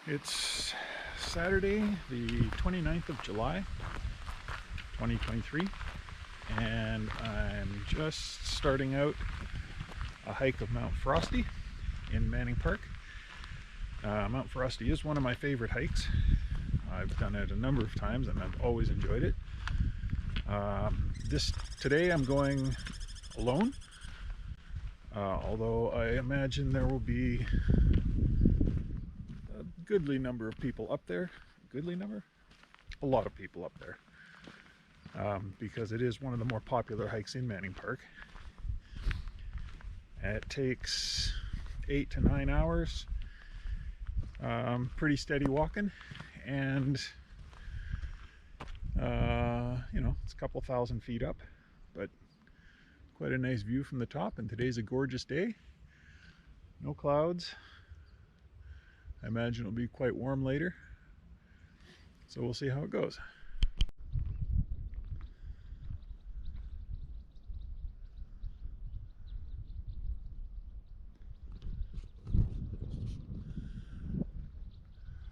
It's Saturday, the 29th of July, 2023, and I'm just starting out a hike of Mount Frosty in Manning Park. Mount Frosty is one of my favorite hikes. I've done it a number of times and I've always enjoyed it. Today I'm going alone, although I imagine there will be a goodly number of people up there. A lot of people up there, because it is one of the more popular hikes in Manning Park. It takes 8 to 9 hours, pretty steady walking, and you know, it's a couple thousand feet up, but quite a nice view from the top. And today's a gorgeous day, no clouds. I imagine it'll be quite warm later, so we'll see how it goes.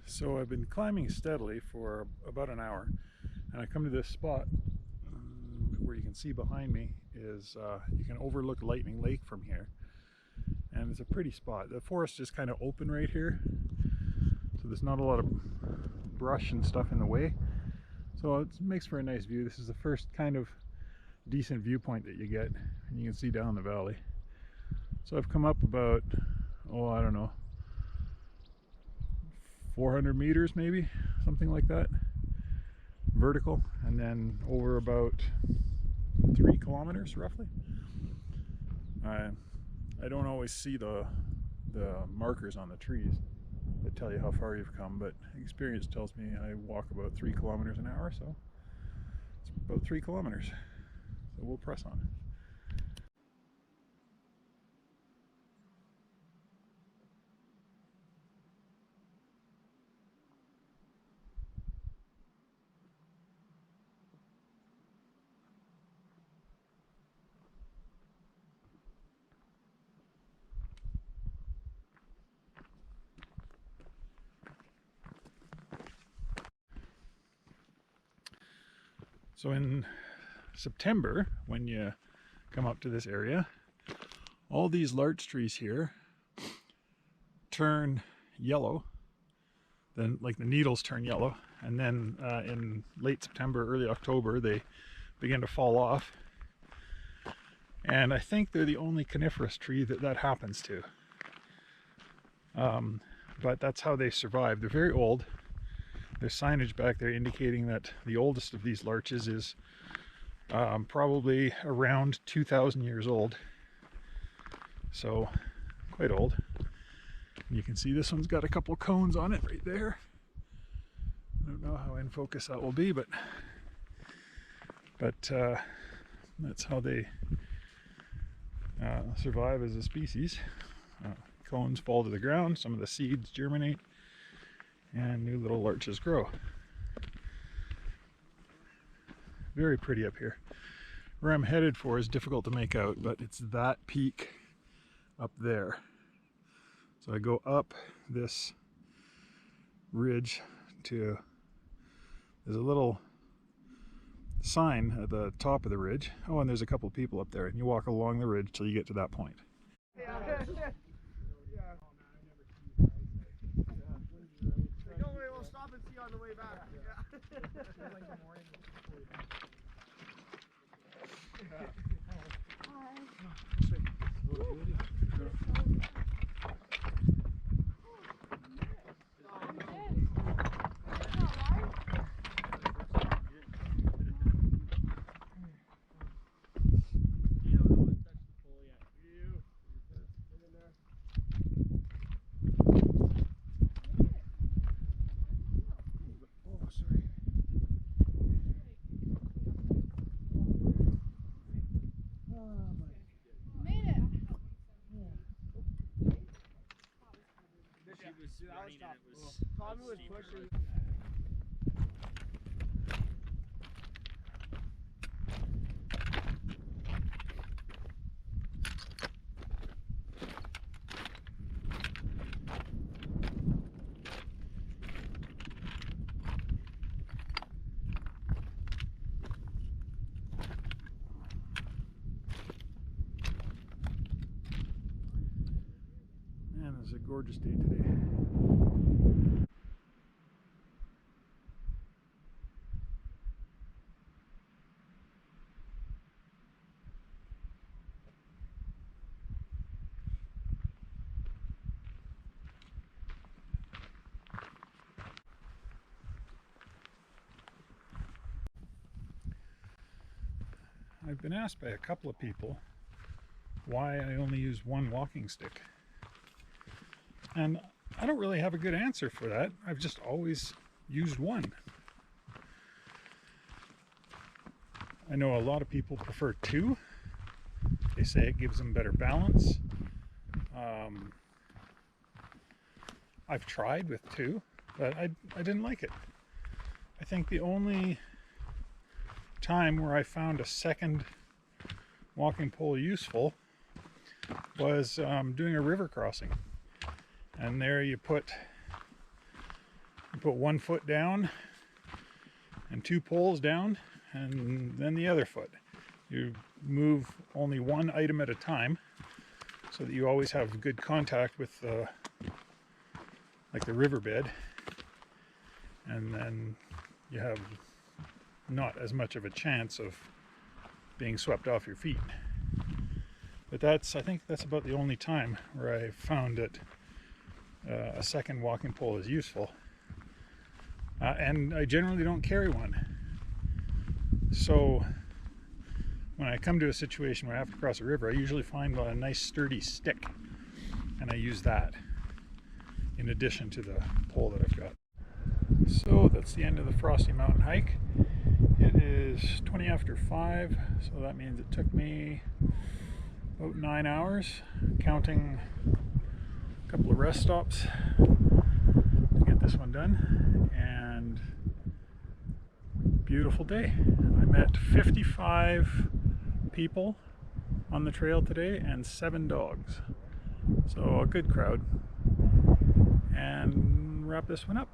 So I've been climbing steadily for about an hour, and I come to this spot where you can see behind me is you can overlook Lightning Lake from here, and it's a pretty spot. The forest is kind of open right here, so there's not a lot of brush and stuff in the way, so it makes for a nice view. This is the first kind of decent viewpoint that you get, and you can see down the valley. So I've come up about, oh, I don't know, 400 meters maybe, something like that, vertical, and then over about 3 kilometers roughly. I don't always see the markers on the trees that tell you how far you've come, but experience tells me I walk about 3 kilometers an hour, so it's about 3 kilometers. So we'll press on. So in September, when you come up to this area, all these larch trees here turn yellow, then like the needles turn yellow, and then in late September, early October, they begin to fall off. And I think they're the only coniferous tree that happens to. But that's how they survive. They're very old. There's signage back there indicating that the oldest of these larches is probably around 2,000 years old. So quite old. And you can see this one's got a couple cones on it right there. I don't know how in focus that will be, but that's how they survive as a species. Cones fall to the ground, some of the seeds germinate, and new little larches grow. Very pretty up here. Where I'm headed for is difficult to make out, but it's that peak up there. So I go up this ridge to, there's a little sign at the top of the ridge. Oh, and there's a couple people up there, and you walk along the ridge till you get to that point. Stop and see on the way back. Tommy was pushing. is a gorgeous day today. I've been asked by a couple of people why I only use one walking stick. And I don't really have a good answer for that. I've just always used one. I know a lot of people prefer two. They say it gives them better balance. I've tried with two, but I didn't like it. I think the only time where I found a second walking pole useful was doing a river crossing, and there you put 1 foot down and 2 poles down, and then the other foot. You move only one item at a time so that you always have good contact with like the riverbed, and then you have not as much of a chance of being swept off your feet. But I think that's about the only time where I found that a second walking pole is useful. And I generally don't carry one. So when I come to a situation where I have to cross a river, I usually find a nice sturdy stick, and I use that in addition to the pole that I've got. So that's the end of the Frosty Mountain hike. It is 20 after 5, so that means it took me about 9 hours, counting a couple of rest stops to get this one done. And beautiful day. I met 55 people on the trail today and 7 dogs. So a good crowd. And wrap this one up.